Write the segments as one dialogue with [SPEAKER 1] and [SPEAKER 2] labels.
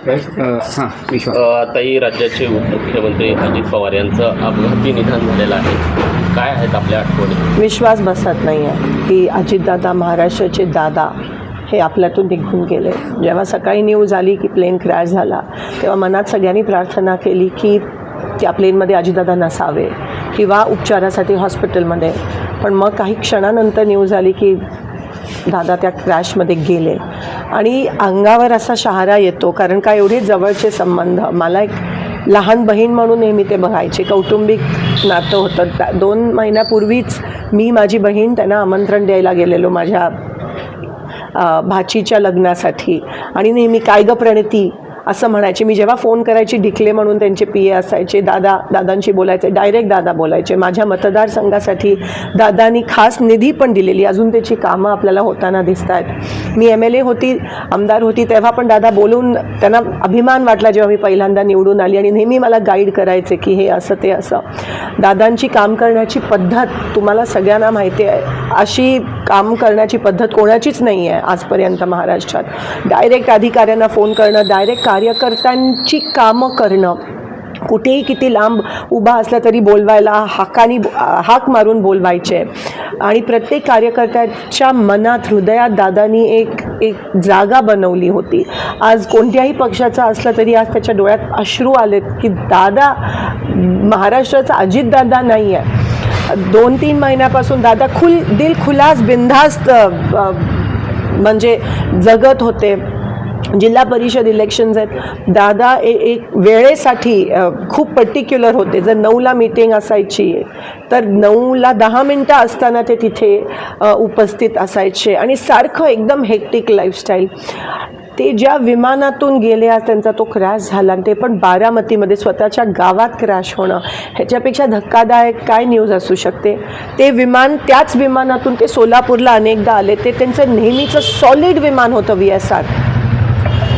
[SPEAKER 1] हां विश्वास.
[SPEAKER 2] आताही राज्याचे उपमुख्यमंत्री अजित पवार यांचं अपघाती निधन झालेलं आहे. काय आहेत आपल्या आठवणी?
[SPEAKER 3] विश्वास बसत नाही आहे की अजितदादा, महाराष्ट्राचे दादा हे आपल्यातून निघून गेले. जेव्हा सकाळी न्यूज आली की प्लेन क्रॅश झाला तेव्हा मनात सगळ्यांनी प्रार्थना केली की त्या प्लेनमध्ये अजितदादा नसावे किंवा उपचारासाठी हॉस्पिटलमध्ये. पण मग काही क्षणानंतर न्यूज आली की दादा त्या क्रॅशमध्ये गेले आणि अंगावर असा शहारा येतो. कारण का एवढे जवळचे संबंध. मला एक लहान बहीण म्हणून नेहमी ते बघायचे. कौटुंबिक नातं होतं. 2 महिन्यापूर्वीच मी माझी बहीण त्यांना आमंत्रण द्यायला गेलेलो माझ्या भाचीच्या लग्नासाठी आणि नेहमी काय गं प्रणिती असं म्हणायचे. मी जेव्हा फोन करायची डिकले म्हणून त्यांचे PA असायचे, दादांशी बोलायचे, डायरेक्ट दादा बोलायचे. माझ्या मतदारसंघासाठी दादांनी खास निधी पण दिलेली. अजून त्याची कामं आपल्याला होताना दिसत आहेत. मी MLA होती, आमदार होती तेव्हा पण दादा बोलून त्यांना अभिमान वाटला जेव्हा मी पहिल्यांदा निवडून आली आणि नेहमी मला गाईड करायचे की हे असं ते असं. दादांची काम करण्याची पद्धत तुम्हाला सगळ्यांना माहिती आहे. अशी काम करण्याची पद्धत कोणाचीच नाही आहे आजपर्यंत महाराष्ट्रात. डायरेक्ट अधिकाऱ्यांना फोन करणं, डायरेक्ट कार्यकर्त्यांची कामं करणं. कुठेही किती लांब उभा असला तरी बोलवायला हाक मारून बोलवायचे आणि प्रत्येक कार्यकर्त्याच्या मनात, हृदयात दादांनी एक जागा बनवली होती. आज कोणत्याही पक्षाचा असला तरी आज त्याच्या डोळ्यात अश्रू आलेत की दादा महाराष्ट्राचा अजितदादा नाही आहे. 2-3 महिन्यापासून दादा दिल खुलास बिनधास्त म्हणजे जगत होते. जिल्हा परिषद इलेक्शन्स आहेत. दादा एक वेळेसाठी खूप पर्टिक्युलर होते. जर 9ला मीटिंग असायची तर 9ला 10 मिनटं असताना ते तिथे उपस्थित असायचे आणि सारखं एकदम हेक्टिक लाईफस्टाईल. ते ज्या विमानातून गेले आज त्यांचा तो क्रॅश झाला आणि ते पण बारामतीमध्ये स्वतःच्या गावात क्रॅश होणं, ह्याच्यापेक्षा धक्कादायक काय न्यूज असू शकते. ते विमान त्याच विमानातून ते सोलापूरला अनेकदा आले. ते त्यांचं नेहमीचं सॉलिड विमान होतं VSR.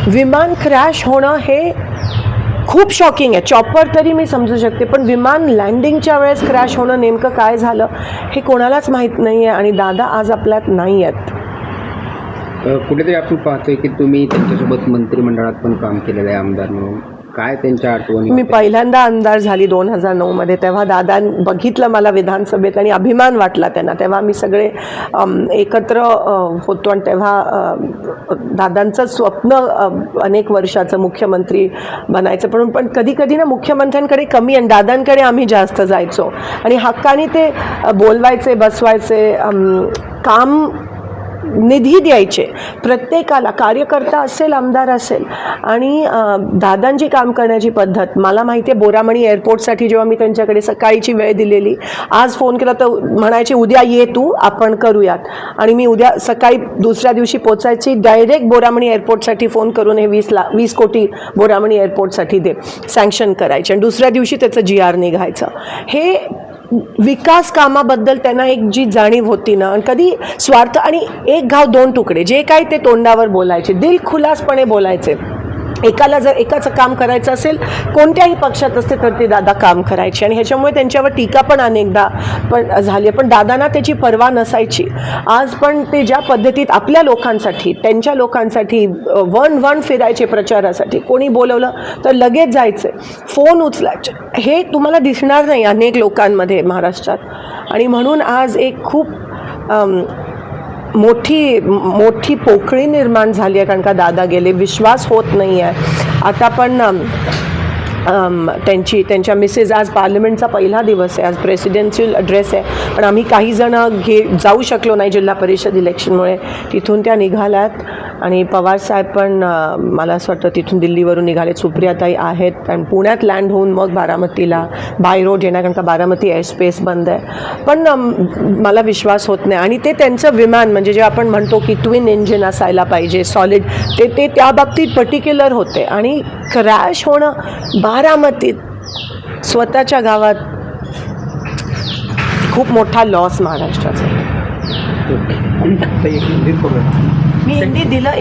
[SPEAKER 3] विमान क्रॅश होणं हे खूप शॉकिंग आहे. चॉपर तरी मी समजू शकते पण विमान लँडिंगच्या वेळेस क्रॅश होणं नेमकं काय झालं हे कोणालाच माहीत नाही आहे आणि दादा आज आपल्यात नाही आहेत.
[SPEAKER 1] कुठेतरी आपण पाहतोय की तुम्ही त्यांच्यासोबत मंत्रिमंडळात पण काम केलेलं आहे आमदार म्हणून. काय त्यांच्या आठवणी?
[SPEAKER 3] मी पहिल्यांदा आमदार झाली 2009मध्ये. तेव्हा दादा बघितलं मला विधानसभेत आणि अभिमान वाटला त्यांना. तेव्हा आम्ही सगळे एकत्र होतो आणि तेव्हा दादांचं स्वप्न अनेक वर्षाचं मुख्यमंत्री बनायचं. पण कधी कधी ना मुख्यमंत्र्यांकडे कमी आणि दादांकडे आम्ही जास्त जायचो आणि हक्काने ते बोलवायचे, बसवायचे, काम निधी द्यायचे प्रत्येकाला. कार्यकर्ता असेल, आमदार असेल. आणि दादांची काम करण्याची पद्धत मला माहिती आहे. बोरामणी एअरपोर्टसाठी जेव्हा मी त्यांच्याकडे सकाळीची वेळ दिलेली, आज फोन केला तर म्हणायचे उद्या ये तू, आपण करूयात. आणि मी उद्या सकाळी दुसऱ्या दिवशी पोचायची. डायरेक्ट बोरामणी एअरपोर्टसाठी फोन करून हे 20 कोटी बोरामणी एअरपोर्टसाठी दे सँक्शन करायचे आणि दुसऱ्या दिवशी त्याचं GR निघायचं. हे विकास कामाबद्दल त्यांना एक जी जाणीव होती ना, कधी स्वार्थ आणि एक घाव 2 तुकडे जे काय ते तोंडावर बोलायचे, दिलखुलासपणे बोलायचे. एकाला जर एकाचं काम करायचं असेल कोणत्याही पक्षात असते तर ते दादा काम करायचे आणि ह्याच्यामुळे त्यांच्यावर टीका पण अनेकदा झाली. पण दादांना त्याची पर्वा नसायची. आज पण ते ज्या पद्धतीत आपल्या लोकांसाठी, त्यांच्या लोकांसाठी वन फिरायचे प्रचारासाठी. कोणी बोलवलं तर लगेच जायचे, फोन उचलायचे. हे तुम्हाला दिसणार नाही अनेक लोकांमध्ये महाराष्ट्रात. आणि म्हणून आज एक खूप मोठी पोकळी निर्माण झाली आहे. कारण का दादा गेले, विश्वास होत नाही आहे. आता पण त्यांच्या मिसेस, आज पार्लमेंटचा पहिला दिवस आहे, आज प्रेसिडेन्शियल ॲड्रेस आहे. पण आम्ही काही जण जाऊ शकलो नाही जिल्हा परिषद इलेक्शनमुळे. तिथून त्या निघाल्यात आणि पवारसाहेब पण मला असं वाटतं तिथून दिल्लीवरून निघाले. सुप्रियाताई आहेत आणि पुण्यात लँड होऊन मग बारामतीला बाय रोड येणार कारण का बारामती एअरस्पेस बंद आहे. पण मला विश्वास होत नाही. आणि ते त्यांचं विमान म्हणजे जे आपण म्हणतो की ट्विन इंजिन असायला पाहिजे सॉलिड, ते त्या बाबतीत पर्टिक्युलर होते. आणि क्रॅश होणं बारामतीत स्वतःच्या गावात खूप मोठा लॉस महाराष्ट्राचा. मी हिंदी दिलं